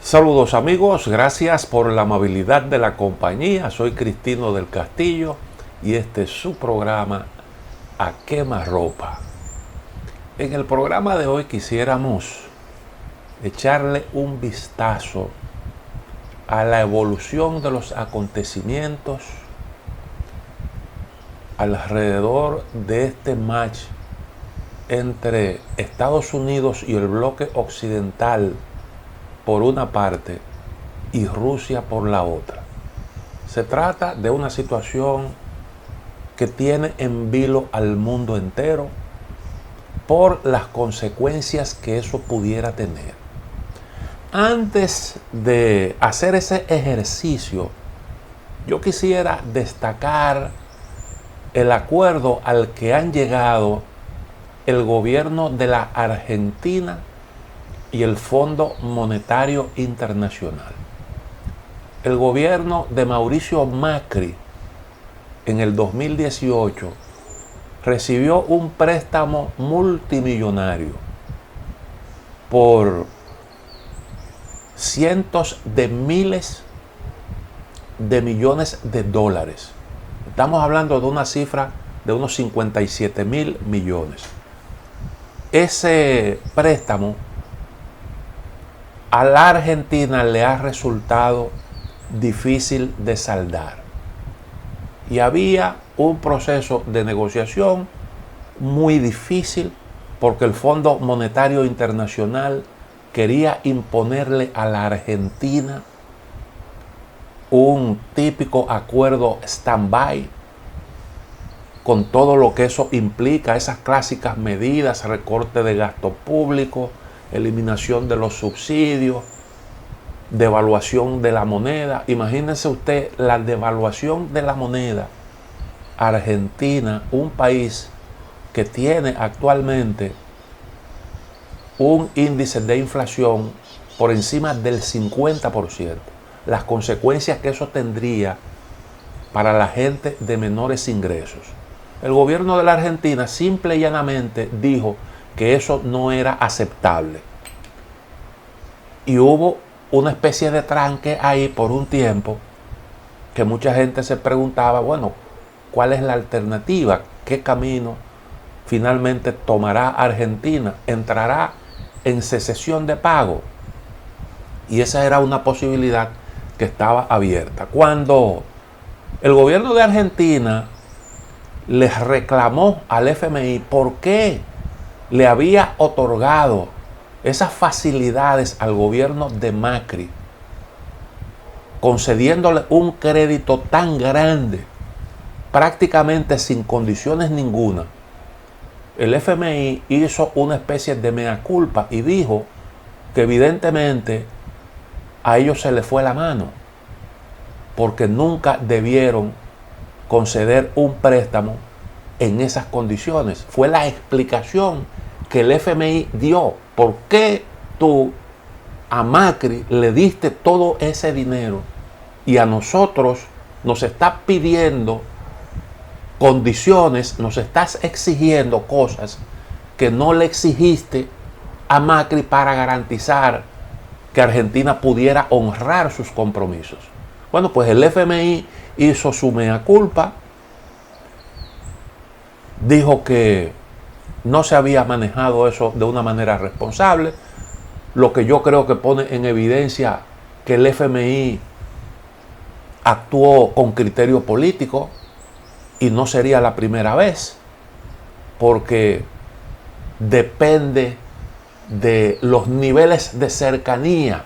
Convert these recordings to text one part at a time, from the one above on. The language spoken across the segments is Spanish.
Saludos amigos, gracias por la amabilidad de la compañía. Soy Cristino del Castillo y este es su programa A Quemarropa. En el programa de hoy quisiéramos echarle un vistazo a la evolución de los acontecimientos alrededor de este match entre Estados Unidos y el bloque occidental por una parte y Rusia por la otra. Se trata de una situación que tiene en vilo al mundo entero por las consecuencias que eso pudiera tener. Antes de hacer ese ejercicio, yo quisiera destacar el acuerdo al que han llegado el gobierno de la Argentina y el Fondo Monetario Internacional. El gobierno de Mauricio Macri en el 2018 recibió un préstamo multimillonario por cientos de miles de millones de dólares. Estamos hablando de una cifra de unos 57.000 millones. Ese préstamo a la Argentina le ha resultado difícil de saldar. Y había un proceso de negociación muy difícil porque el Fondo Monetario Internacional quería imponerle a la Argentina un típico acuerdo stand-by con todo lo que eso implica, esas clásicas medidas, recorte de gasto público, eliminación de los subsidios, devaluación de la moneda. Imagínense usted la devaluación de la moneda. Argentina, un país que tiene actualmente un índice de inflación por encima del 50%. Las consecuencias que eso tendría para la gente de menores ingresos. El gobierno de la Argentina simple y llanamente dijo que eso no era aceptable. Y hubo una especie de tranque ahí por un tiempo que mucha gente se preguntaba, bueno, ¿cuál es la alternativa? ¿Qué camino finalmente tomará Argentina? ¿Entrará en secesión de pago? Y esa era una posibilidad que estaba abierta. Cuando el gobierno de Argentina les reclamó al FMI por qué le había otorgado esas facilidades al gobierno de Macri, concediéndole un crédito tan grande, prácticamente sin condiciones ninguna, el FMI hizo una especie de mea culpa y dijo que evidentemente a ellos se les fue la mano, porque nunca debieron conceder un préstamo en esas condiciones. Fue la explicación que el FMI dio. ¿Por qué tú a Macri le diste todo ese dinero y a nosotros nos estás pidiendo condiciones, nos estás exigiendo cosas que no le exigiste a Macri para garantizar que Argentina pudiera honrar sus compromisos? Bueno, pues el FMI hizo su mea culpa, dijo que no se había manejado eso de una manera responsable, lo que yo creo que pone en evidencia que el FMI actuó con criterio político y no sería la primera vez, porque depende de los niveles de cercanía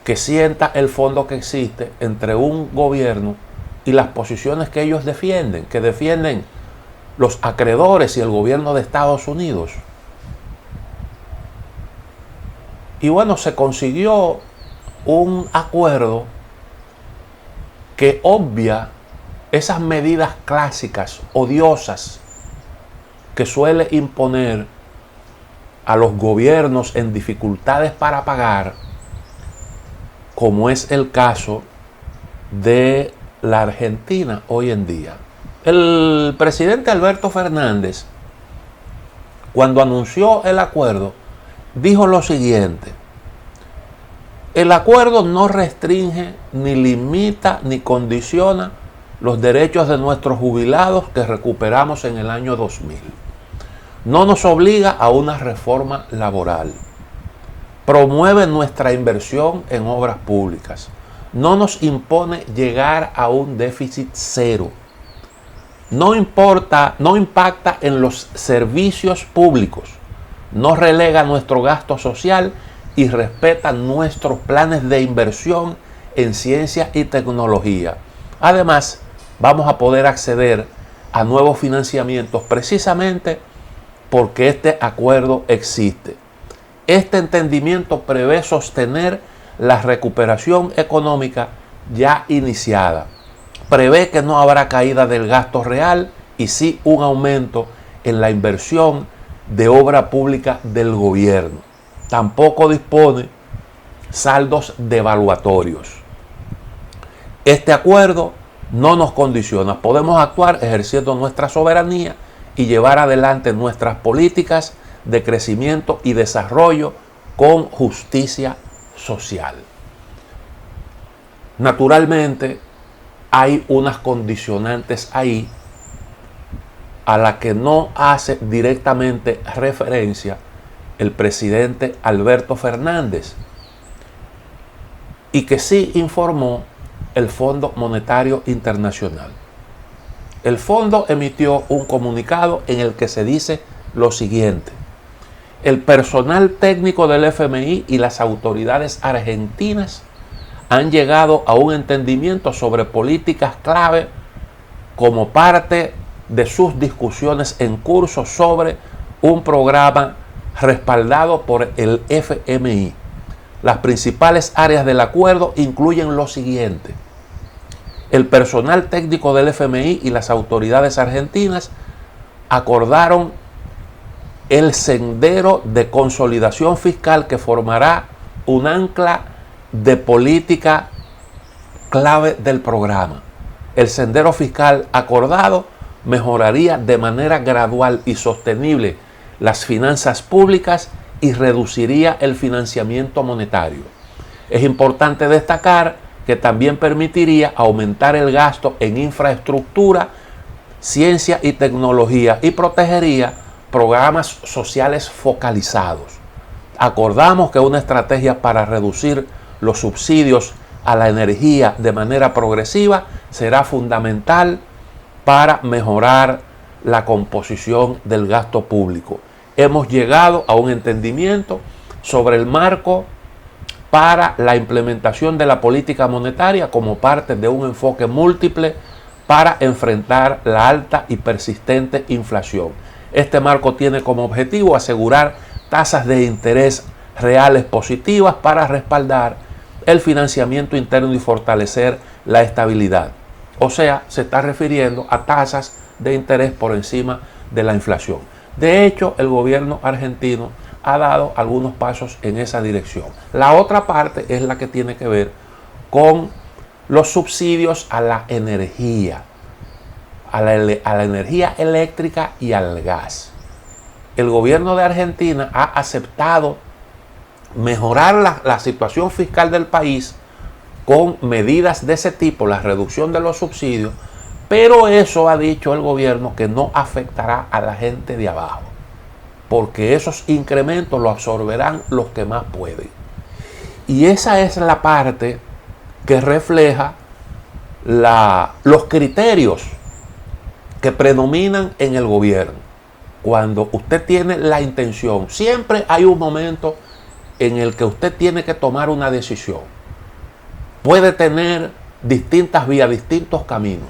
que sienta el fondo que existe entre un gobierno y las posiciones que ellos defienden, que defienden los acreedores y el gobierno de Estados Unidos. Y bueno, se consiguió un acuerdo que obvia esas medidas clásicas, odiosas, que suele imponer a los gobiernos en dificultades para pagar, como es el caso de la Argentina hoy en día. El presidente Alberto Fernández, cuando anunció el acuerdo, dijo lo siguiente: El acuerdo no restringe, ni limita, ni condiciona los derechos de nuestros jubilados que recuperamos en el año 2000. No nos obliga a una reforma laboral. Promueve nuestra inversión en obras públicas. No nos impone llegar a un déficit cero. No impacta en los servicios públicos. No relega nuestro gasto social y respeta nuestros planes de inversión en ciencia y tecnología. Además, vamos a poder acceder a nuevos financiamientos precisamente porque este acuerdo existe. Este entendimiento prevé sostener la recuperación económica ya iniciada. Prevé que no habrá caída del gasto real y sí un aumento en la inversión de obra pública del gobierno. Tampoco dispone saldos devaluatorios. Este acuerdo no nos condiciona. Podemos actuar ejerciendo nuestra soberanía y llevar adelante nuestras políticas de crecimiento y desarrollo con justicia social. Naturalmente, hay unas condicionantes ahí a las que no hace directamente referencia el presidente Alberto Fernández y que sí informó el Fondo Monetario Internacional. El fondo emitió un comunicado en el que se dice lo siguiente: el personal técnico del FMI y las autoridades argentinas han llegado a un entendimiento sobre políticas clave como parte de sus discusiones en curso sobre un programa respaldado por el FMI. Las principales áreas del acuerdo incluyen lo siguiente: el personal técnico del FMI y las autoridades argentinas acordaron el sendero de consolidación fiscal que formará un ancla de política clave del programa. El sendero fiscal acordado mejoraría de manera gradual y sostenible las finanzas públicas y reduciría el financiamiento monetario. Es importante destacar que también permitiría aumentar el gasto en infraestructura, ciencia y tecnología y protegería programas sociales focalizados. Acordamos que una estrategia para reducir los subsidios a la energía de manera progresiva será fundamental para mejorar la composición del gasto público. Hemos llegado a un entendimiento sobre el marco para la implementación de la política monetaria como parte de un enfoque múltiple para enfrentar la alta y persistente inflación. Este marco tiene como objetivo asegurar tasas de interés reales positivas para respaldar el financiamiento interno y fortalecer la estabilidad. O sea, se está refiriendo a tasas de interés por encima de la inflación. De hecho, el gobierno argentino ha dado algunos pasos en esa dirección. La otra parte es la que tiene que ver con los subsidios a la energía, a la energía eléctrica y al gas. El gobierno de Argentina ha aceptado mejorar la situación fiscal del país con medidas de ese tipo, la reducción de los subsidios, pero eso ha dicho el gobierno que no afectará a la gente de abajo, porque esos incrementos los absorberán los que más pueden. Y esa es la parte que refleja los criterios que predominan en el gobierno. Cuando usted tiene la intención, siempre hay un momento en el que usted tiene que tomar una decisión. Puede tener distintas vías, distintos caminos,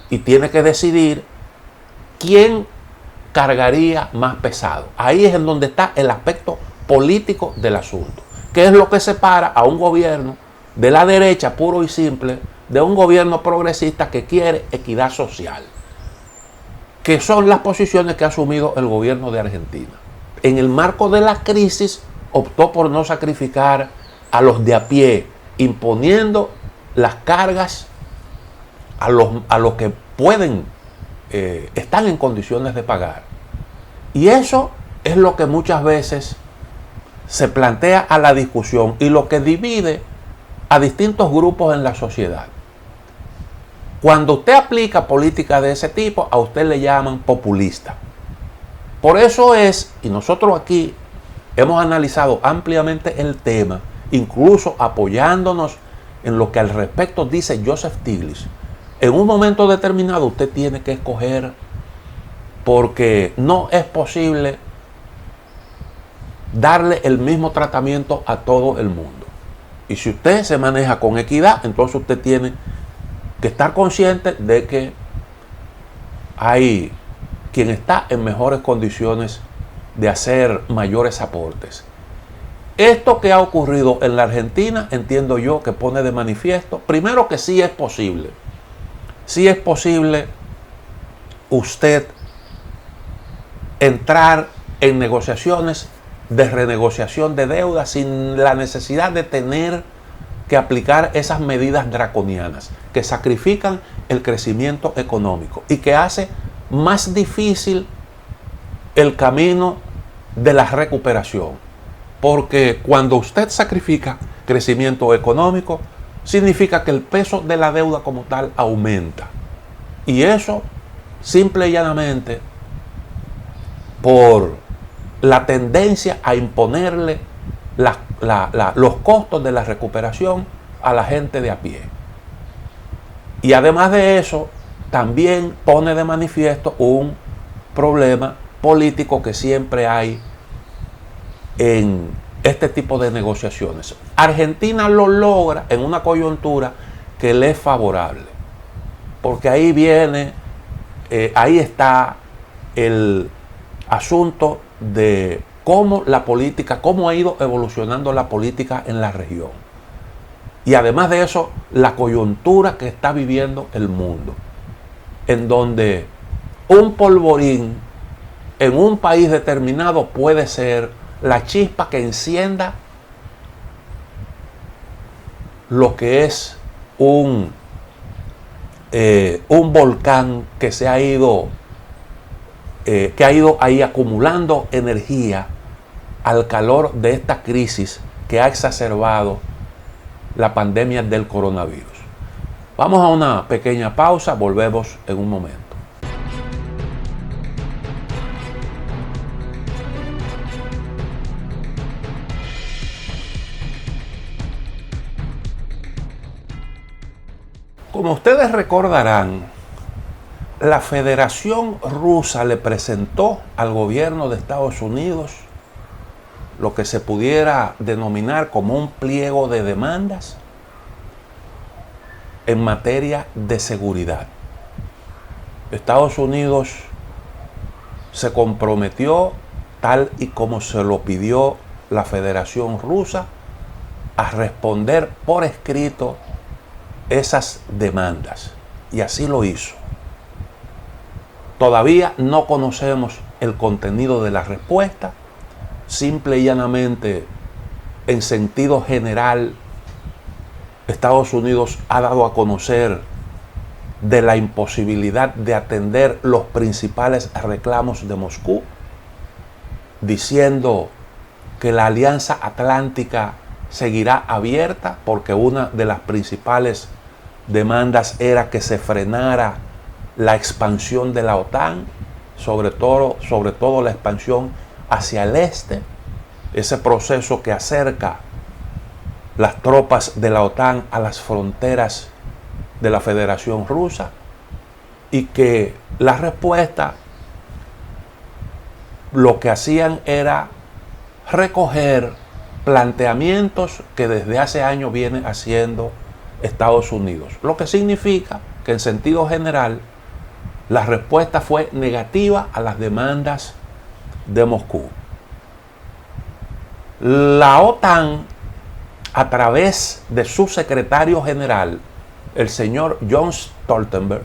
y tiene que decidir quién cargaría más pesado. Ahí es en donde está el aspecto político del asunto. ¿Qué es lo que separa a un gobierno de la derecha puro y simple de un gobierno progresista que quiere equidad social? Que son las posiciones que ha asumido el gobierno de Argentina. En el marco de la crisis optó por no sacrificar a los de a pie, imponiendo las cargas a los que pueden, están en condiciones de pagar. Y eso es lo que muchas veces se plantea a la discusión y lo que divide a distintos grupos en la sociedad. Cuando usted aplica políticas de ese tipo, a usted le llaman populista. Por eso es, y nosotros aquí hemos analizado ampliamente el tema, incluso apoyándonos en lo que al respecto dice Joseph Stiglitz. En un momento determinado usted tiene que escoger, porque no es posible darle el mismo tratamiento a todo el mundo. Y si usted se maneja con equidad, entonces usted tiene que estar consciente de que hay quien está en mejores condiciones de hacer mayores aportes. Esto que ha ocurrido en la Argentina, entiendo yo que pone de manifiesto, primero, que sí es posible. Sí es posible usted entrar en negociaciones de renegociación de deuda sin la necesidad de tener que aplicar esas medidas draconianas que sacrifican el crecimiento económico y que hace más difícil el camino de la recuperación. Porque cuando usted sacrifica crecimiento económico, significa que el peso de la deuda como tal aumenta. Y eso, simple y llanamente, por la tendencia a imponerle los costos de la recuperación a la gente de a pie. Y además de eso, también pone de manifiesto un problema político que siempre hay en este tipo de negociaciones. Argentina lo logra en una coyuntura que le es favorable, porque ahí viene, ahí está el asunto de cómo la política, cómo ha ido evolucionando la política en la región. Y además de eso, la coyuntura que está viviendo el mundo, en donde un polvorín en un país determinado puede ser la chispa que encienda lo que es un volcán que se ha ido ahí acumulando energía al calor de esta crisis que ha exacerbado la pandemia del coronavirus. Vamos a una pequeña pausa, volvemos en un momento. Como ustedes recordarán, la Federación Rusa le presentó al gobierno de Estados Unidos lo que se pudiera denominar como un pliego de demandas en materia de seguridad. Estados Unidos se comprometió, tal y como se lo pidió la Federación Rusa, a responder por escrito esas demandas, y así lo hizo. Todavía no conocemos el contenido de la respuesta. Simple y llanamente, en sentido general, Estados Unidos ha dado a conocer de la imposibilidad de atender los principales reclamos de Moscú, diciendo que la Alianza Atlántica seguirá abierta porque una de las principales demandas era que se frenara la expansión de la OTAN, sobre todo la expansión hacia el este, ese proceso que acerca las tropas de la OTAN a las fronteras de la Federación Rusa, y que la respuesta lo que hacían era recoger planteamientos que desde hace años viene haciendo Estados Unidos, lo que significa que en sentido general la respuesta fue negativa a las demandas de Moscú. La OTAN, a través de su secretario general, el señor Jens Stoltenberg,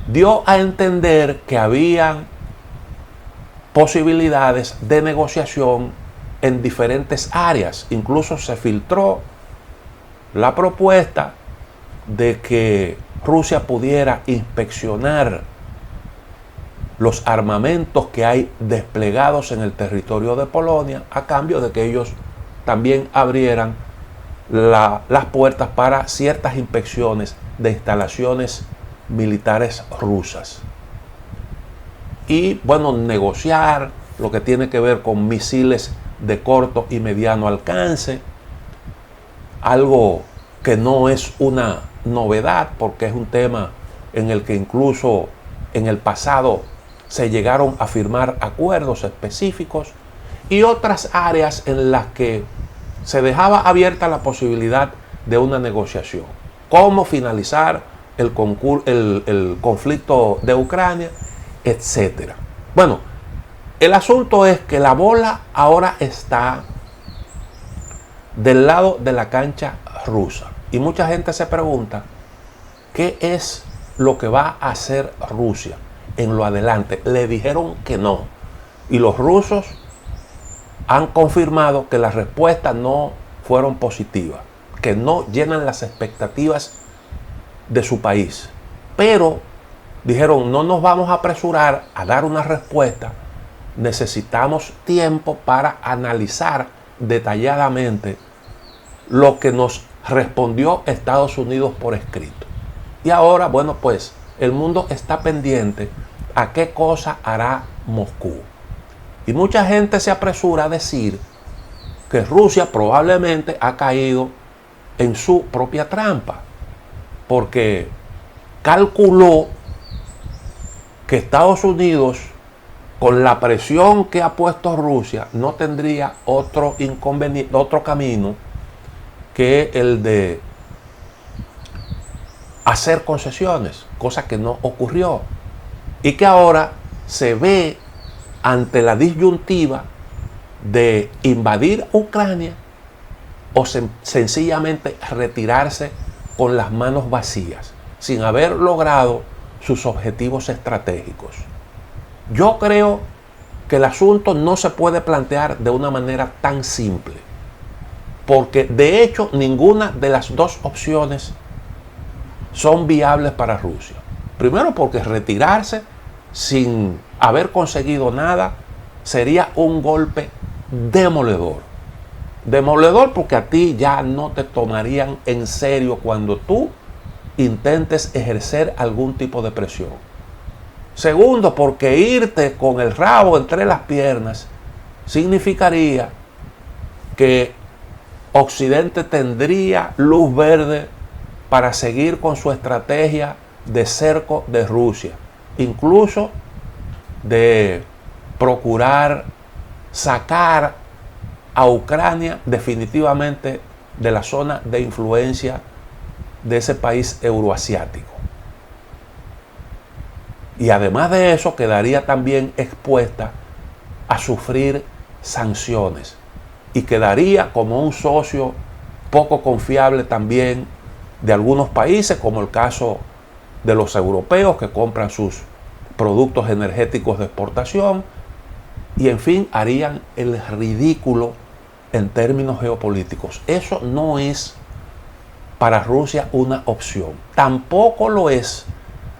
dio a entender que había posibilidades de negociación en diferentes áreas. Incluso se filtró la propuesta de que Rusia pudiera inspeccionar los armamentos que hay desplegados en el territorio de Polonia, a cambio de que ellos también abrieran las puertas para ciertas inspecciones de instalaciones militares rusas. Y bueno, negociar lo que tiene que ver con misiles de corto y mediano alcance, algo que no es una novedad porque es un tema en el que incluso en el pasado se llegaron a firmar acuerdos específicos, y otras áreas en las que se dejaba abierta la posibilidad de una negociación. Cómo finalizar el conflicto de Ucrania, etc. Bueno, el asunto es que la bola ahora está del lado de la cancha rusa. Y mucha gente se pregunta, ¿qué es lo que va a hacer Rusia en lo adelante? Le dijeron que no. Y los rusos han confirmado que las respuestas no fueron positivas, que no llenan las expectativas de su país. Pero dijeron, no nos vamos a apresurar a dar una respuesta, necesitamos tiempo para analizar detalladamente lo que nos respondió Estados Unidos por escrito. Y ahora, bueno, pues el mundo está pendiente a qué cosa hará Moscú. Y mucha gente se apresura a decir que Rusia probablemente ha caído en su propia trampa, porque calculó que Estados Unidos, con la presión que ha puesto Rusia, no tendría otro camino que el de hacer concesiones, cosa que no ocurrió, y que ahora se ve ante la disyuntiva de invadir Ucrania o sencillamente retirarse con las manos vacías, sin haber logrado sus objetivos estratégicos. Yo creo que el asunto no se puede plantear de una manera tan simple, porque de hecho ninguna de las dos opciones son viables para Rusia. Primero, porque retirarse sin haber conseguido nada sería un golpe demoledor. Demoledor porque a ti ya no te tomarían en serio cuando tú intentes ejercer algún tipo de presión. Segundo, porque irte con el rabo entre las piernas significaría que Occidente tendría luz verde para seguir con su estrategia de cerco de Rusia, incluso de procurar sacar a Ucrania definitivamente de la zona de influencia de ese país euroasiático. Y además de eso, quedaría también expuesta a sufrir sanciones y quedaría como un socio poco confiable también de algunos países, como el caso de los europeos que compran sus productos energéticos de exportación, y en fin, harían el ridículo en términos geopolíticos. Eso no es para Rusia una opción. Tampoco lo es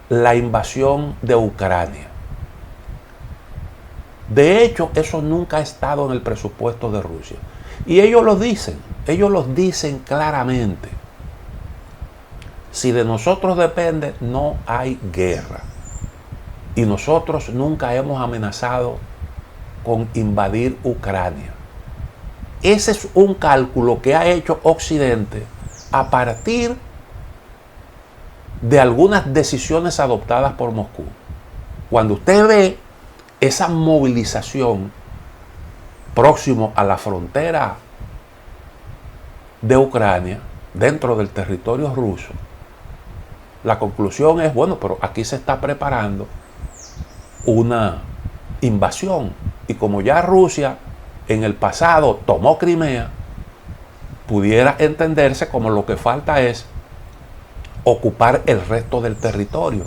la invasión de Ucrania. De hecho, eso nunca ha estado en el presupuesto de Rusia. Y ellos lo dicen claramente. Si de nosotros depende, no hay guerra. Y nosotros nunca hemos amenazado con invadir Ucrania. Ese es un cálculo que ha hecho Occidente a partir de algunas decisiones adoptadas por Moscú. Cuando usted ve esa movilización próximo a la frontera de Ucrania, dentro del territorio ruso, la conclusión es, bueno, pero aquí se está preparando una invasión. Y como ya Rusia en el pasado tomó Crimea, pudiera entenderse como lo que falta es ocupar el resto del territorio.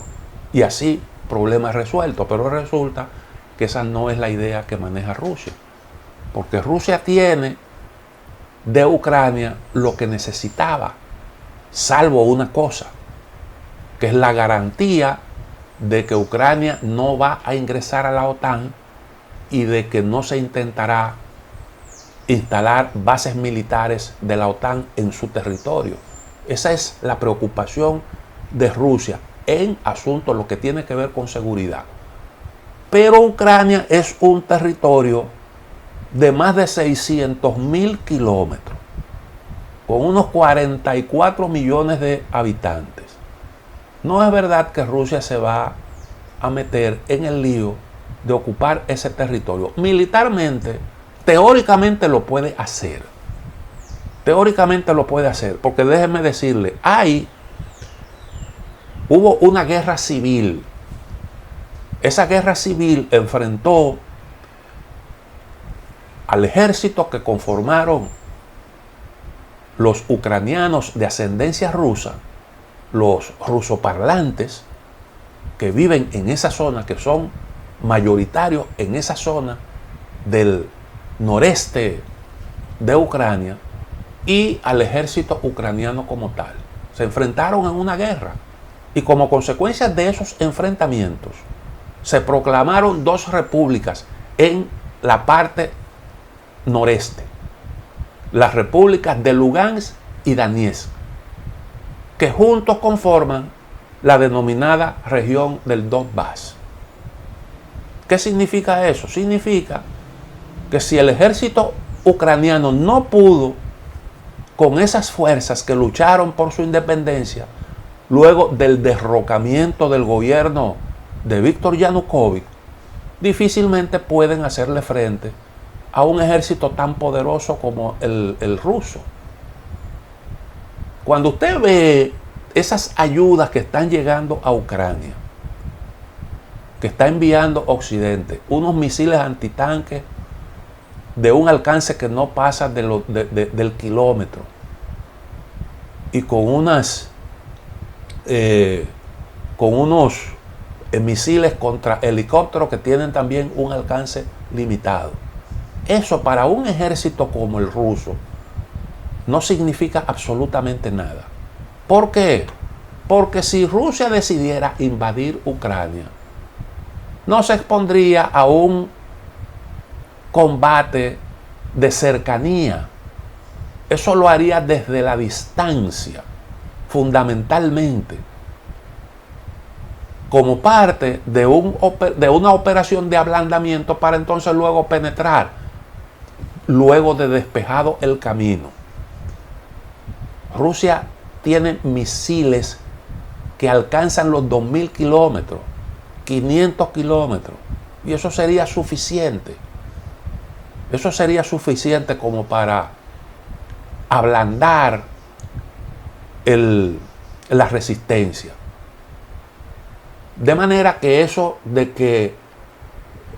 Y así, problema resuelto. Pero resulta que esa no es la idea que maneja Rusia. Porque Rusia tiene de Ucrania lo que necesitaba, salvo una cosa, que es la garantía de que Ucrania no va a ingresar a la OTAN y de que no se intentará instalar bases militares de la OTAN en su territorio. Esa es la preocupación de Rusia en asuntos lo que tiene que ver con seguridad. Pero Ucrania es un territorio de más de 600.000 kilómetros, con unos 44 millones de habitantes. No es verdad que Rusia se va a meter en el lío de ocupar ese territorio. Militarmente, teóricamente lo puede hacer. Teóricamente lo puede hacer, porque déjenme decirle, hubo una guerra civil. Esa guerra civil enfrentó al ejército que conformaron los ucranianos de ascendencia rusa, los rusoparlantes que viven en esa zona, que son mayoritarios en esa zona del noreste de Ucrania, y al ejército ucraniano como tal. Se enfrentaron en una guerra y como consecuencia de esos enfrentamientos se proclamaron dos repúblicas en la parte noreste, las repúblicas de Lugansk y Donetsk, que juntos conforman la denominada región del Donbass. ¿Qué significa eso? Significa que si el ejército ucraniano no pudo con esas fuerzas que lucharon por su independencia luego del derrocamiento del gobierno de Víctor Yanukovych, difícilmente pueden hacerle frente a un ejército tan poderoso como el ruso. Cuando usted ve esas ayudas que están llegando a Ucrania, que está enviando Occidente, unos misiles antitanques de un alcance que no pasa del kilómetro, y con unos misiles contra helicópteros que tienen también un alcance limitado. Eso para un ejército como el ruso no significa absolutamente nada. ¿Por qué? Porque si Rusia decidiera invadir Ucrania, no se expondría a un combate de cercanía. Eso lo haría desde la distancia, fundamentalmente, como parte de una operación de ablandamiento para entonces luego penetrar, luego de despejado el camino. Rusia tiene misiles que alcanzan los 2.000 kilómetros, 500 kilómetros, y eso sería suficiente. Eso sería suficiente como para ablandar la resistencia. De manera que eso de que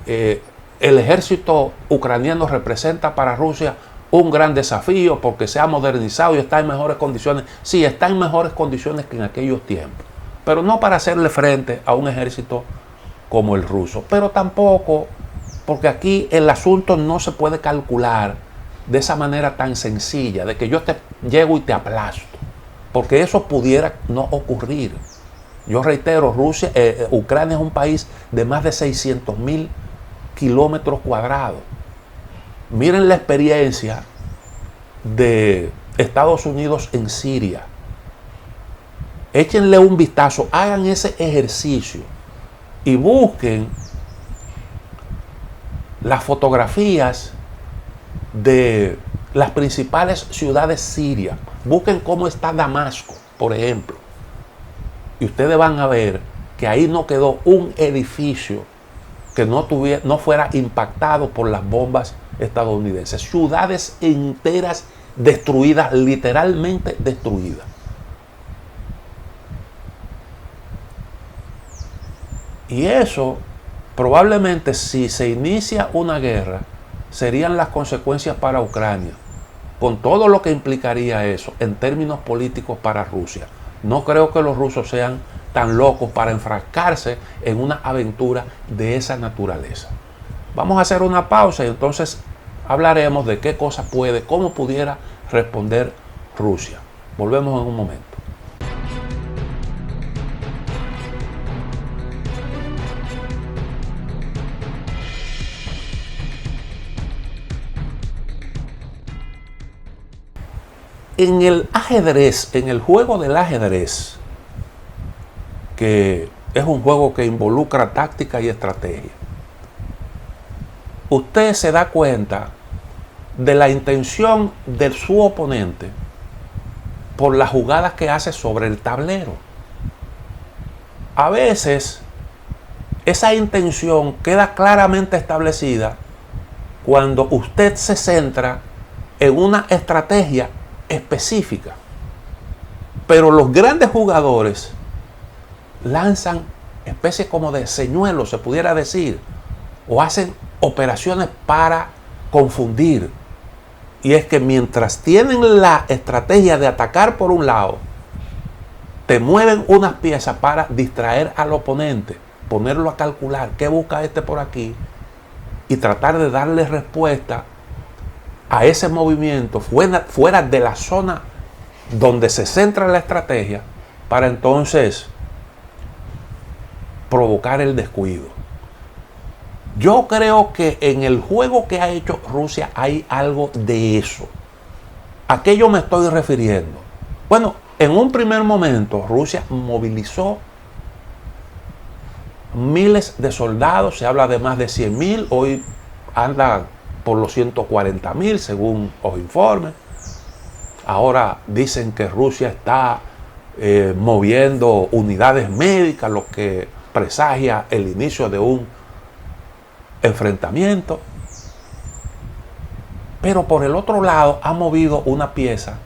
el ejército ucraniano representa para Rusia un gran desafío porque se ha modernizado y está en mejores condiciones. Sí, está en mejores condiciones que en aquellos tiempos, pero no para hacerle frente a un ejército como el ruso. Pero tampoco, porque aquí el asunto no se puede calcular de esa manera tan sencilla, de que yo te llego y te aplasto, porque eso pudiera no ocurrir. Yo reitero, Ucrania es un país de más de 600.000 kilómetros cuadrados. Miren la experiencia de Estados Unidos en Siria. Échenle un vistazo, hagan ese ejercicio y busquen las fotografías de las principales ciudades sirias. Busquen cómo está Damasco, por ejemplo. Y ustedes van a ver que ahí no quedó un edificio que no fuera impactado por las bombas estadounidenses. Ciudades enteras destruidas, literalmente destruidas. Y eso, probablemente, si se inicia una guerra, serían las consecuencias para Ucrania, con todo lo que implicaría eso en términos políticos para Rusia. No creo que los rusos sean tan locos para enfrascarse en una aventura de esa naturaleza. Vamos a hacer una pausa y entonces hablaremos de qué cosa cómo pudiera responder Rusia. Volvemos en un momento. En el ajedrez, en el juego del ajedrez, que es un juego que involucra táctica y estrategia, usted se da cuenta de la intención de su oponente por las jugadas que hace sobre el tablero. A veces esa intención queda claramente establecida cuando usted se centra en una estrategia específica. Pero los grandes jugadores lanzan especies como de señuelos, se pudiera decir, o hacen operaciones para confundir. Y es que mientras tienen la estrategia de atacar por un lado, te mueven unas piezas para distraer al oponente, ponerlo a calcular qué busca este por aquí y tratar de darle respuesta a ese movimiento fuera de la zona donde se centra la estrategia, para entonces provocar el descuido. Yo creo que en el juego que ha hecho Rusia hay algo de eso. ¿A qué yo me estoy refiriendo? Bueno, en un primer momento Rusia movilizó miles de soldados, se habla de más de 100.000, hoy anda por los 140.000 según los informes. Ahora dicen que Rusia está moviendo unidades médicas, lo que presagia el inicio de un enfrentamiento. Pero por el otro lado ha movido una pieza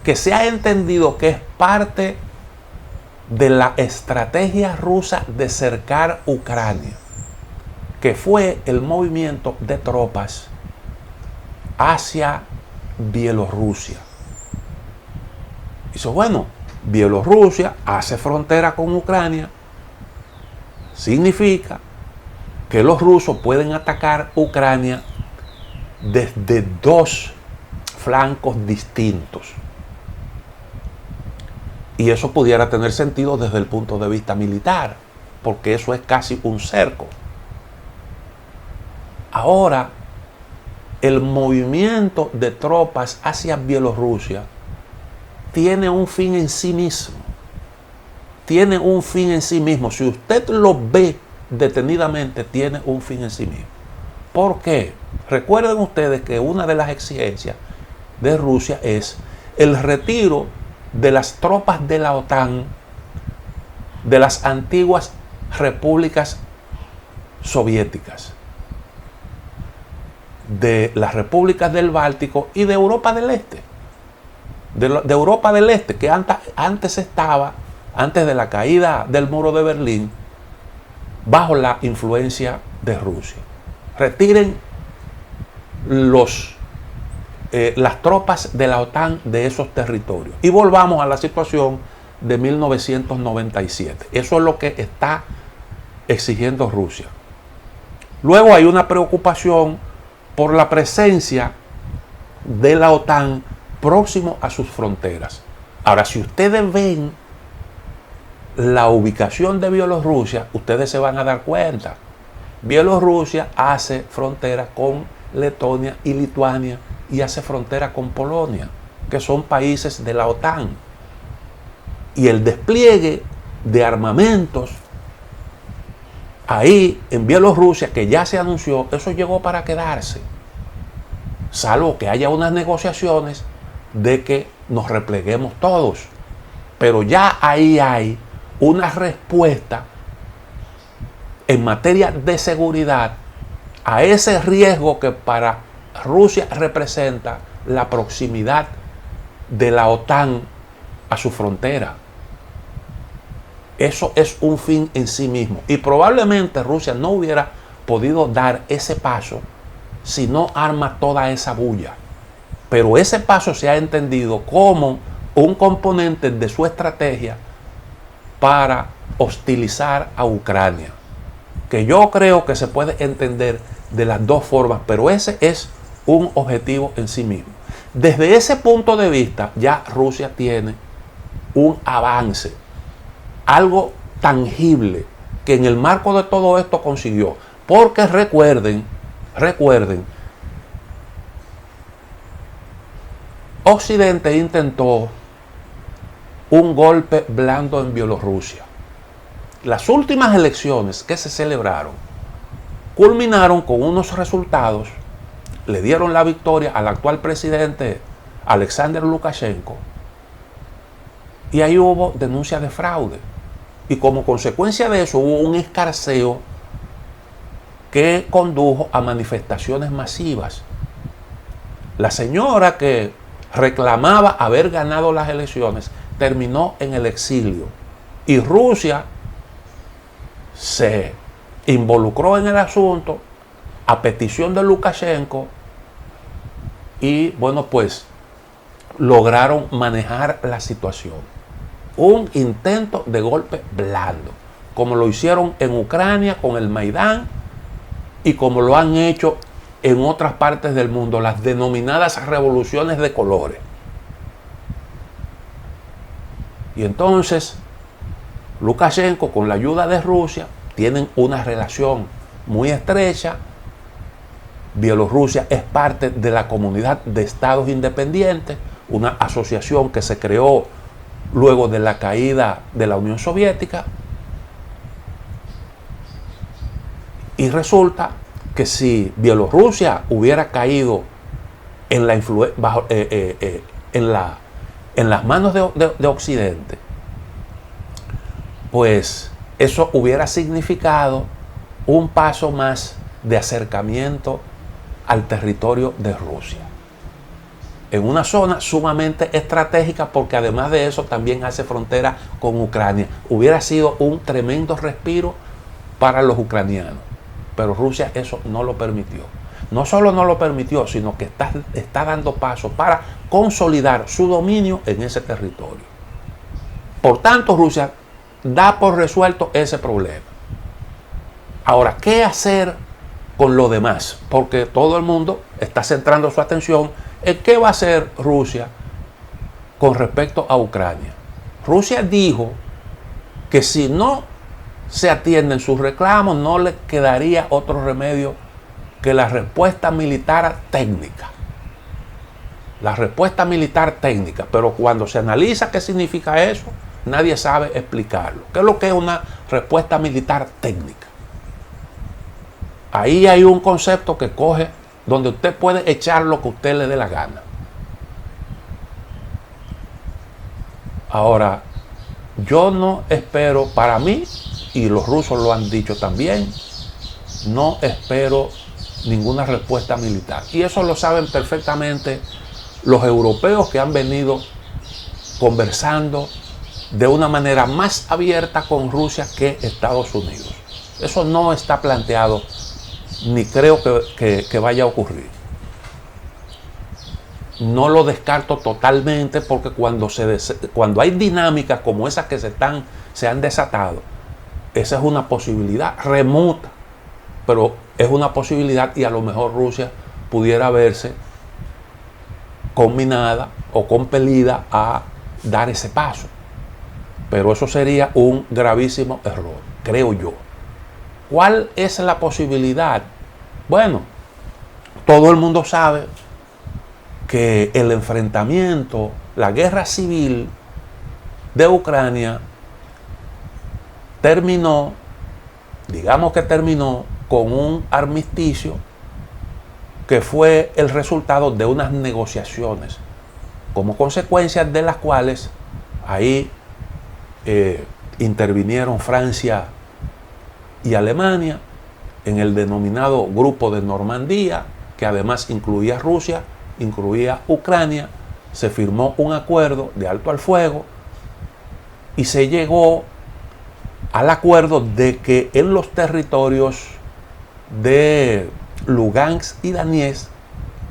que se ha entendido que es parte de la estrategia rusa de cercar Ucrania, que fue el movimiento de tropas hacia Bielorrusia. Dice, bueno, Bielorrusia hace frontera con Ucrania, significa que los rusos pueden atacar Ucrania desde dos flancos distintos. Y eso pudiera tener sentido desde el punto de vista militar, porque eso es casi un cerco. Ahora, el movimiento de tropas hacia Bielorrusia tiene un fin en sí mismo. Tiene un fin en sí mismo. Si usted lo ve detenidamente, tiene un fin en sí mismo. ¿Por qué? Recuerden ustedes que una de las exigencias de Rusia es el retiro de las tropas de la OTAN de las antiguas repúblicas soviéticas, de las repúblicas del Báltico y de Europa del Este. De Europa del Este, que antes estaba, antes de la caída del muro de Berlín, bajo la influencia de Rusia. Retiren las tropas de la OTAN de esos territorios. Y volvamos a la situación de 1997. Eso es lo que está exigiendo Rusia. Luego hay una preocupación por la presencia de la OTAN próximo a sus fronteras. Ahora, si ustedes ven la ubicación de Bielorrusia, ustedes se van a dar cuenta. Bielorrusia hace frontera con Letonia y Lituania y hace frontera con Polonia, que son países de la OTAN. Y el despliegue de armamentos ahí en Bielorrusia, que ya se anunció, eso llegó para quedarse. Salvo que haya unas negociaciones de que nos repleguemos todos. Pero ya ahí hay una respuesta en materia de seguridad a ese riesgo que para Rusia representa la proximidad de la OTAN a su frontera. Eso es un fin en sí mismo. Y probablemente Rusia no hubiera podido dar ese paso si no arma toda esa bulla. Pero ese paso se ha entendido como un componente de su estrategia para hostilizar a Ucrania, que yo creo que se puede entender de las dos formas, pero ese es un objetivo en sí mismo. Desde ese punto de vista, ya Rusia tiene un avance, algo tangible, que en el marco de todo esto consiguió. Porque recuerden, Occidente intentó un golpe blando en Bielorrusia. Las últimas elecciones que se celebraron culminaron con unos resultados, le dieron la victoria al actual presidente Alexander Lukashenko, y ahí hubo denuncias de fraude. Y como consecuencia de eso hubo un escarceo que condujo a manifestaciones masivas. La señora que reclamaba haber ganado las elecciones terminó en el exilio y Rusia se involucró en el asunto a petición de Lukashenko y bueno, pues lograron manejar la situación. Un intento de golpe blando, como lo hicieron en Ucrania con el Maidán y como lo han hecho en otras partes del mundo, las denominadas revoluciones de colores. Y entonces Lukashenko, con la ayuda de Rusia, tienen una relación muy estrecha. Bielorrusia es parte de la Comunidad de Estados Independientes, una asociación que se creó luego de la caída de la Unión Soviética. Y resulta que si Bielorrusia hubiera caído en, en las manos de Occidente, pues eso hubiera significado un paso más de acercamiento al territorio de Rusia, en una zona sumamente estratégica, porque además de eso también hace frontera con Ucrania. Hubiera sido un tremendo respiro para los ucranianos, pero Rusia eso no lo permitió. No solo no lo permitió, sino que está dando pasos para consolidar su dominio en ese territorio. Por tanto, Rusia da por resuelto ese problema. Ahora, ¿qué hacer con lo demás? Porque todo el mundo está centrando su atención en qué va a hacer Rusia con respecto a Ucrania. Rusia dijo que si no se atienden sus reclamos, no le quedaría otro remedio que la respuesta militar técnica. La respuesta militar técnica. Pero cuando se analiza qué significa eso, nadie sabe explicarlo. ¿Qué es lo que es una respuesta militar técnica? Ahí hay un concepto que coge donde usted puede echar lo que usted le dé la gana. Ahora, yo no espero, para mí, y los rusos lo han dicho también, no espero ninguna respuesta militar. Y eso lo saben perfectamente los europeos que han venido conversando de una manera más abierta con Rusia que Estados Unidos. Eso no está planteado, ni creo que vaya a ocurrir. No lo descarto totalmente, porque cuando hay dinámicas como esas que se han desatado, esa es una posibilidad remota, pero es una posibilidad, y a lo mejor Rusia pudiera verse combinada o compelida a dar ese paso. Pero eso sería un gravísimo error, creo yo. ¿Cuál es la posibilidad? Bueno, todo el mundo sabe que el enfrentamiento, la guerra civil de Ucrania terminó, digamos que terminó con un armisticio que fue el resultado de unas negociaciones, como consecuencia de las cuales ahí intervinieron Francia y Alemania en el denominado Grupo de Normandía, que además incluía Rusia, incluía Ucrania. Se firmó un acuerdo de alto al fuego y se llegó al acuerdo de que en los territorios de Lugansk y Donetsk,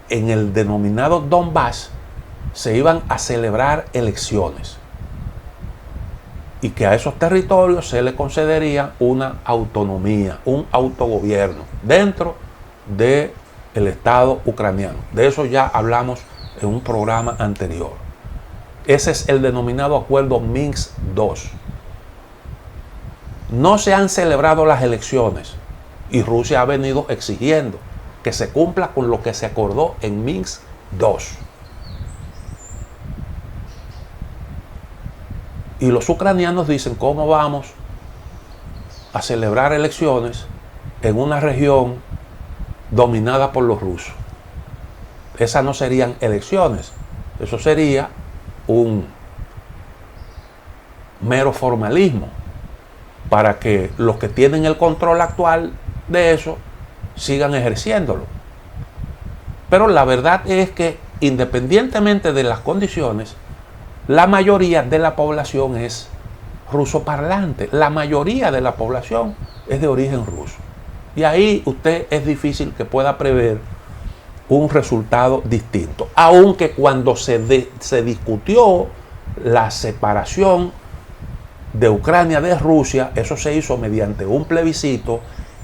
en el denominado Donbass, se iban a celebrar elecciones y que a esos territorios se le concedería una autonomía, un autogobierno dentro del Estado ucraniano. De eso ya hablamos en un programa anterior. Ese es el denominado acuerdo Minsk II. No se han celebrado las elecciones y Rusia ha venido exigiendo que se cumpla con lo que se acordó en Minsk II. Y los ucranianos dicen, ¿cómo vamos a celebrar elecciones en una región dominada por los rusos? Esas no serían elecciones, eso sería un mero formalismo para que los que tienen el control actual de eso sigan ejerciéndolo. Pero la verdad es que independientemente de las condiciones, la mayoría de la población es rusoparlante. La mayoría de la población es de origen ruso. Y ahí usted es difícil que pueda prever un resultado distinto. Aunque cuando se discutió la separación de Ucrania de Rusia, eso se hizo mediante un plebiscito,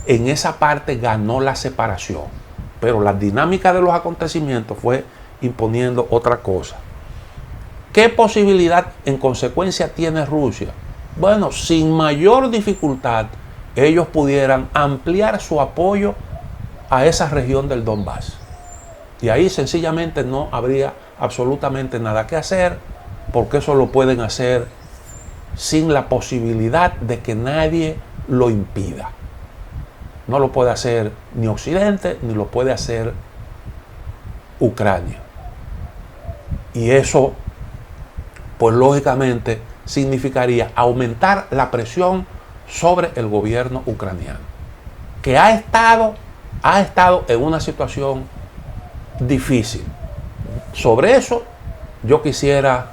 en esa parte ganó la separación. Pero la dinámica de los acontecimientos fue imponiendo otra cosa. ¿Qué posibilidad en consecuencia tiene Rusia? Bueno, sin mayor dificultad, ellos pudieran ampliar su apoyo a esa región del Donbass. Y ahí sencillamente no habría absolutamente nada que hacer, porque eso lo pueden hacer sin la posibilidad de que nadie lo impida. No lo puede hacer ni Occidente, ni lo puede hacer Ucrania. Y eso, pues lógicamente, significaría aumentar la presión sobre el gobierno ucraniano, que ha estado en una situación difícil. Sobre eso yo quisiera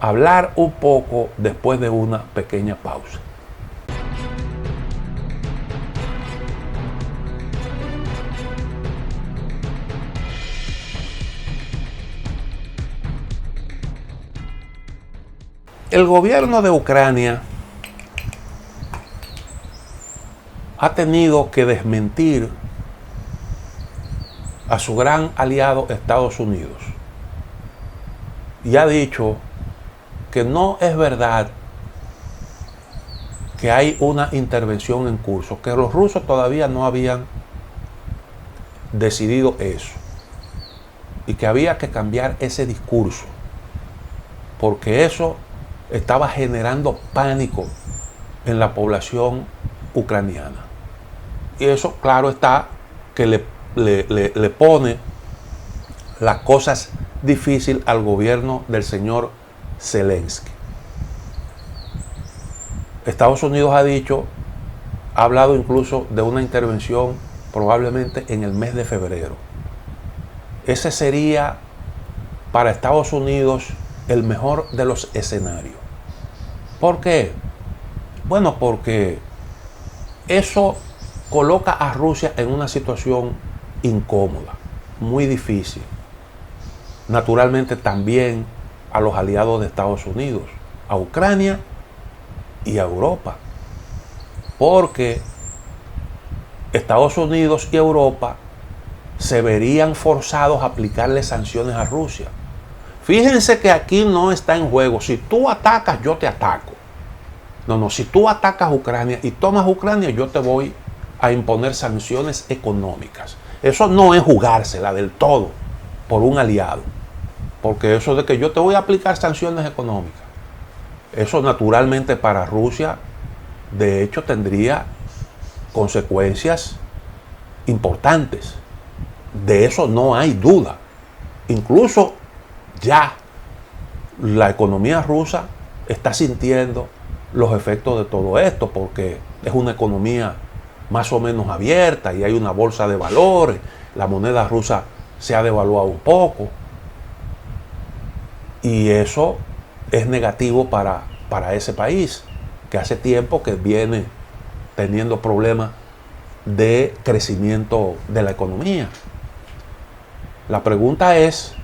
hablar un poco después de una pequeña pausa. El gobierno de Ucrania ha tenido que desmentir a su gran aliado Estados Unidos y ha dicho que no es verdad que hay una intervención en curso, que los rusos todavía no habían decidido eso y que había que cambiar ese discurso, porque eso estaba generando pánico en la población ucraniana. Y eso, claro está, que le pone las cosas difíciles al gobierno del señor Zelensky. Estados Unidos ha hablado incluso de una intervención probablemente en el mes de febrero. Ese sería para Estados Unidos el mejor de los escenarios. ¿Por qué? Bueno, porque eso coloca a Rusia en una situación incómoda, muy difícil. Naturalmente también a los aliados de Estados Unidos, a Ucrania y a Europa. Porque Estados Unidos y Europa se verían forzados a aplicarle sanciones a Rusia. Fíjense que aquí no está en juego, si tú atacas, yo te ataco. No, si tú atacas Ucrania y tomas Ucrania, yo te voy a imponer sanciones económicas. Eso no es jugársela del todo por un aliado. Porque eso de que yo te voy a aplicar sanciones económicas, eso naturalmente para Rusia, de hecho, tendría consecuencias importantes. De eso no hay duda. Incluso ya la economía rusa está sintiendo los efectos de todo esto, porque es una economía más o menos abierta y hay una bolsa de valores, la moneda rusa se ha devaluado un poco y eso es negativo para ese país, que hace tiempo que viene teniendo problemas de crecimiento de la economía. La pregunta es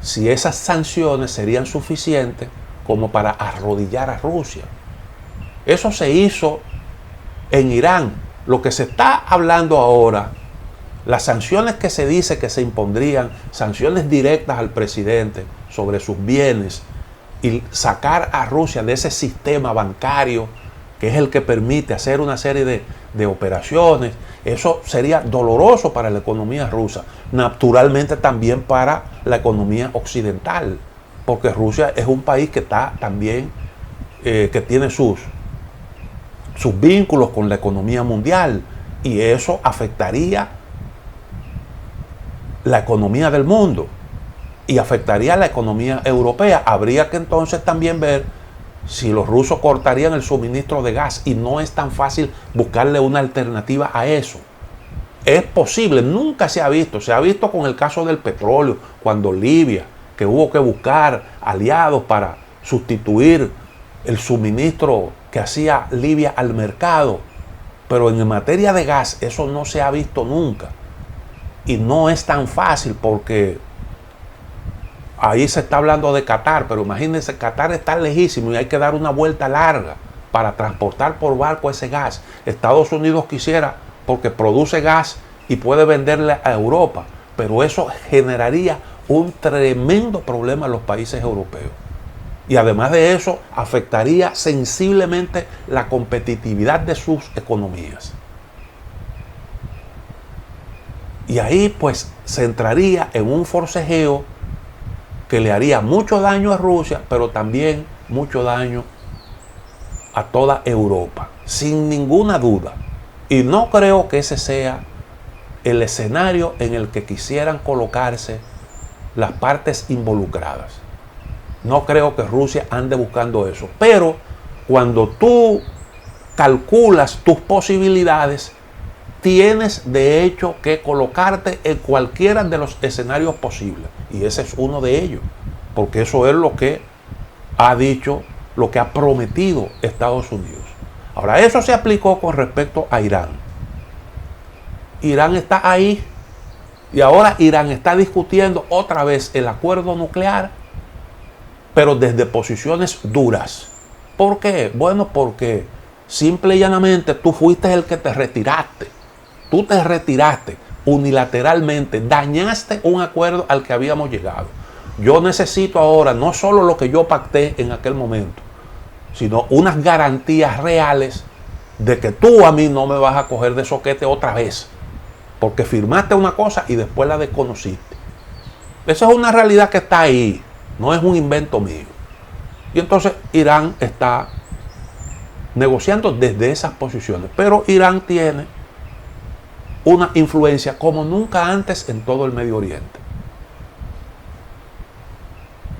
si esas sanciones serían suficientes como para arrodillar a Rusia. Eso se hizo en Irán. Lo que se está hablando ahora, las sanciones que se dice que se impondrían, sanciones directas al presidente sobre sus bienes y sacar a Rusia de ese sistema bancario que es el que permite hacer una serie de operaciones, eso sería doloroso para la economía rusa, naturalmente también para la economía occidental, porque Rusia es un país que está también que tiene sus vínculos con la economía mundial, y eso afectaría la economía del mundo y afectaría la economía europea. Habría que entonces también ver si los rusos cortarían el suministro de gas, y no es tan fácil buscarle una alternativa a eso. Es posible, nunca se ha visto con el caso del petróleo, cuando Libia, que hubo que buscar aliados para sustituir el suministro que hacía Libia al mercado. Pero en materia de gas eso no se ha visto nunca. Y no es tan fácil, porque ahí se está hablando de Qatar, pero imagínense, Qatar está lejísimo y hay que dar una vuelta larga para transportar por barco ese gas. Estados Unidos quisiera, porque produce gas y puede venderle a Europa, pero eso generaría un tremendo problema en los países europeos. Y además de eso, afectaría sensiblemente la competitividad de sus economías. Y ahí pues se entraría en un forcejeo que le haría mucho daño a Rusia, pero también mucho daño a toda Europa, sin ninguna duda. Y no creo que ese sea el escenario en el que quisieran colocarse las partes involucradas. No creo que Rusia ande buscando eso. Pero cuando tú calculas tus posibilidades, tienes de hecho que colocarte en cualquiera de los escenarios posibles. Y ese es uno de ellos. Porque eso es lo que ha dicho, lo que ha prometido Estados Unidos. Ahora, eso se aplicó con respecto a Irán. Irán está ahí. Y ahora Irán está discutiendo otra vez el acuerdo nuclear, pero desde posiciones duras. ¿Por qué? Bueno, porque simple y llanamente tú fuiste el que te retiraste. Tú te retiraste unilateralmente, dañaste un acuerdo al que habíamos llegado. Yo necesito ahora no solo lo que yo pacté en aquel momento, sino unas garantías reales de que tú a mí no me vas a coger de soquete otra vez, porque firmaste una cosa y después la desconociste. Esa es una realidad que está ahí, no es un invento mío. Y entonces Irán está negociando desde esas posiciones, pero Irán tiene una influencia como nunca antes en todo el Medio Oriente,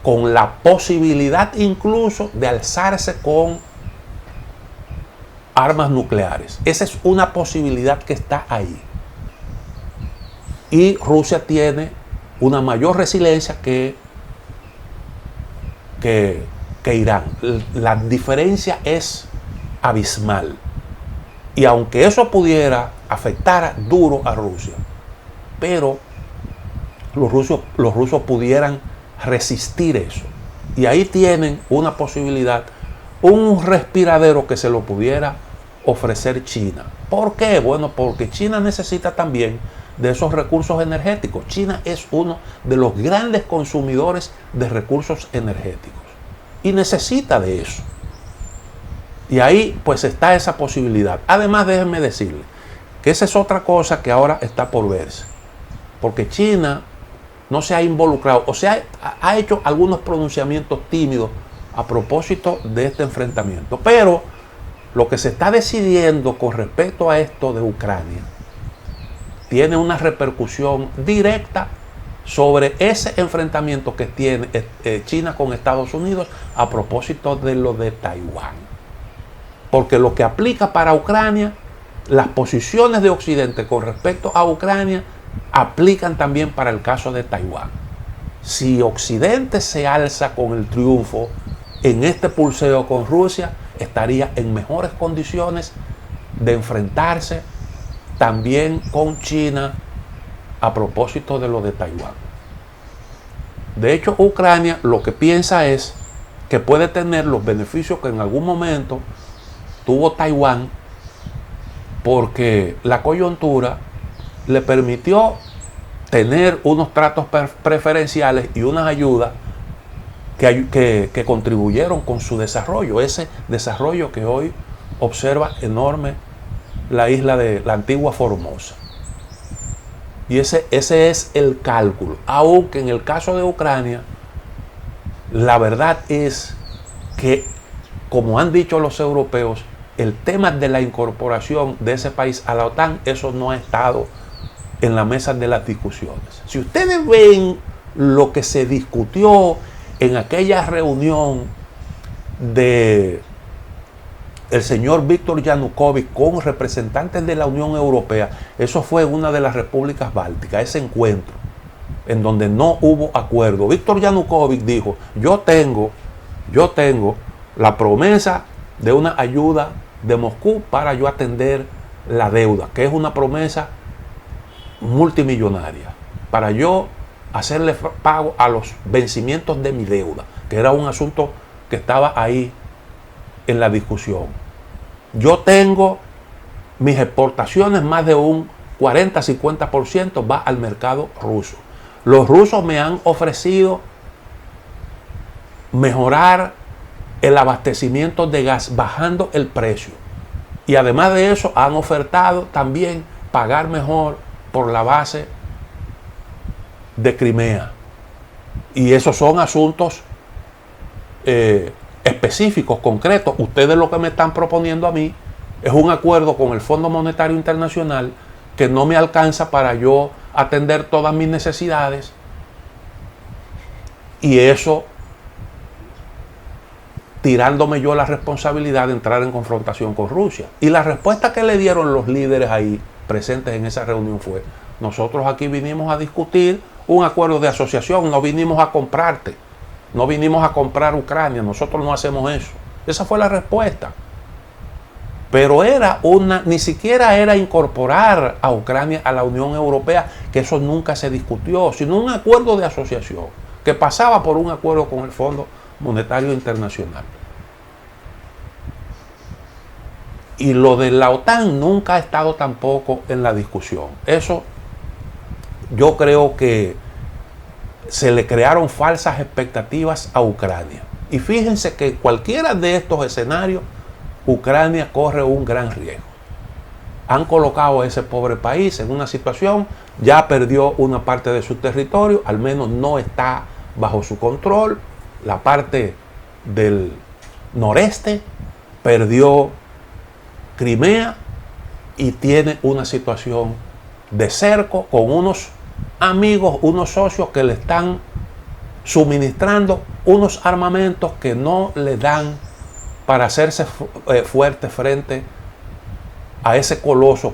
con la posibilidad incluso de alzarse con armas nucleares. Esa es una posibilidad que está ahí. Y Rusia tiene una mayor resiliencia que Irán. La diferencia es abismal. Y aunque eso pudiera afectar duro a Rusia, pero los rusos pudieran resistir eso. Y ahí tienen una posibilidad, un respiradero que se lo pudiera ofrecer China. ¿Por qué? Bueno, porque China necesita también de esos recursos energéticos. China es uno de los grandes consumidores de recursos energéticos y necesita de eso. Y ahí pues está esa posibilidad. Además, déjenme decirle que esa es otra cosa que ahora está por verse, porque China no se ha involucrado, o sea, ha hecho algunos pronunciamientos tímidos a propósito de este enfrentamiento, pero lo que se está decidiendo con respecto a esto de Ucrania tiene una repercusión directa sobre ese enfrentamiento que tiene China con Estados Unidos a propósito de lo de Taiwán. Porque lo que aplica para Ucrania, las posiciones de Occidente con respecto a Ucrania, aplican también para el caso de Taiwán. Si Occidente se alza con el triunfo en este pulseo con Rusia, estaría en mejores condiciones de enfrentarse también con China a propósito de lo de Taiwán. De hecho, Ucrania lo que piensa es que puede tener los beneficios que en algún momento tuvo Taiwán, porque la coyuntura le permitió tener unos tratos preferenciales y unas ayudas que contribuyeron con su desarrollo, ese desarrollo que hoy observa enorme la isla de la antigua Formosa. Y ese es el cálculo. Aunque en el caso de Ucrania, la verdad es que como han dicho los europeos, el tema de la incorporación de ese país a la OTAN, eso no ha estado en la mesa de las discusiones. Si ustedes ven lo que se discutió en aquella reunión de el señor Víktor Yanukovych con representantes de la Unión Europea, eso fue en una de las repúblicas bálticas, ese encuentro, en donde no hubo acuerdo. Víktor Yanukovych dijo, yo tengo la promesa de una ayuda de Moscú para yo atender la deuda, que es una promesa multimillonaria, para yo hacerle pago a los vencimientos de mi deuda, que era un asunto que estaba ahí en la discusión. Yo tengo mis exportaciones, más de un 40-50% va al mercado ruso. Los rusos me han ofrecido mejorar el abastecimiento de gas bajando el precio. Y además de eso han ofertado también pagar mejor por la base de Crimea. Y esos son asuntos específicos, concretos. Ustedes lo que me están proponiendo a mí es un acuerdo con el Fondo Monetario Internacional que no me alcanza para yo atender todas mis necesidades, y eso tirándome yo la responsabilidad de entrar en confrontación con Rusia. Y la respuesta que le dieron los líderes ahí presentes en esa reunión fue: nosotros aquí vinimos a discutir un acuerdo de asociación, no vinimos a comprarte, no vinimos a comprar Ucrania, nosotros no hacemos eso. Esa fue la respuesta. Pero ni siquiera era incorporar a Ucrania a la Unión Europea, que eso nunca se discutió, sino un acuerdo de asociación que pasaba por un acuerdo con el Fondo Monetario Internacional. Y lo de la OTAN nunca ha estado tampoco en la discusión. Eso yo creo que se le crearon falsas expectativas a Ucrania. Y fíjense que cualquiera de estos escenarios, Ucrania corre un gran riesgo. Han colocado a ese pobre país en una situación, ya perdió una parte de su territorio, al menos no está bajo su control. La parte del noreste perdió Crimea y tiene una situación de cerco con unos amigos, unos socios que le están suministrando unos armamentos que no le dan para hacerse fuerte frente a ese coloso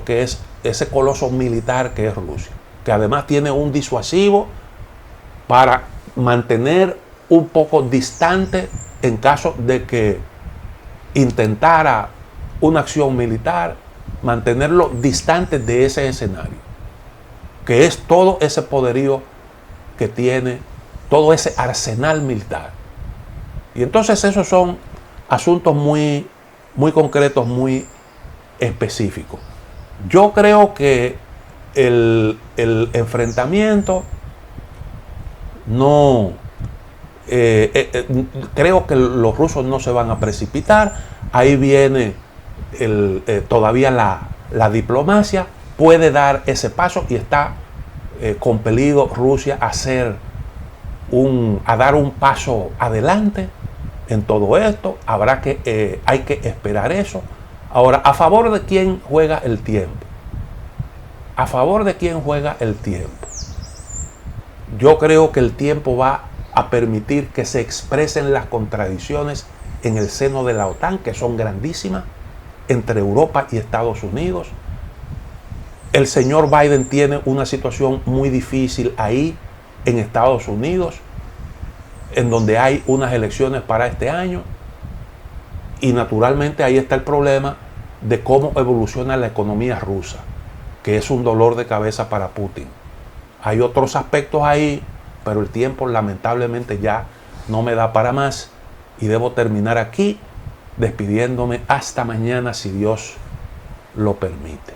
militar que es Rusia, que además tiene un disuasivo para mantener un poco distante en caso de que intentara una acción militar, mantenerlo distante de ese escenario, que es todo ese poderío que tiene, todo ese arsenal militar. Y entonces esos son asuntos muy, muy concretos, muy específicos. Yo creo que el enfrentamiento no... creo que los rusos no se van a precipitar. Ahí viene todavía la diplomacia. Puede dar ese paso y está compelido Rusia a dar un paso adelante en todo esto. Hay que esperar eso. Ahora, ¿a favor de quién juega el tiempo? ¿A favor de quién juega el tiempo? Yo creo que el tiempo va a permitir que se expresen las contradicciones en el seno de la OTAN, que son grandísimas, entre Europa y Estados Unidos. El señor Biden tiene una situación muy difícil ahí en Estados Unidos, en donde hay unas elecciones para este año, y naturalmente ahí está el problema de cómo evoluciona la economía rusa, que es un dolor de cabeza para Putin. Hay otros aspectos ahí, pero el tiempo lamentablemente ya no me da para más y debo terminar aquí despidiéndome hasta mañana si Dios lo permite.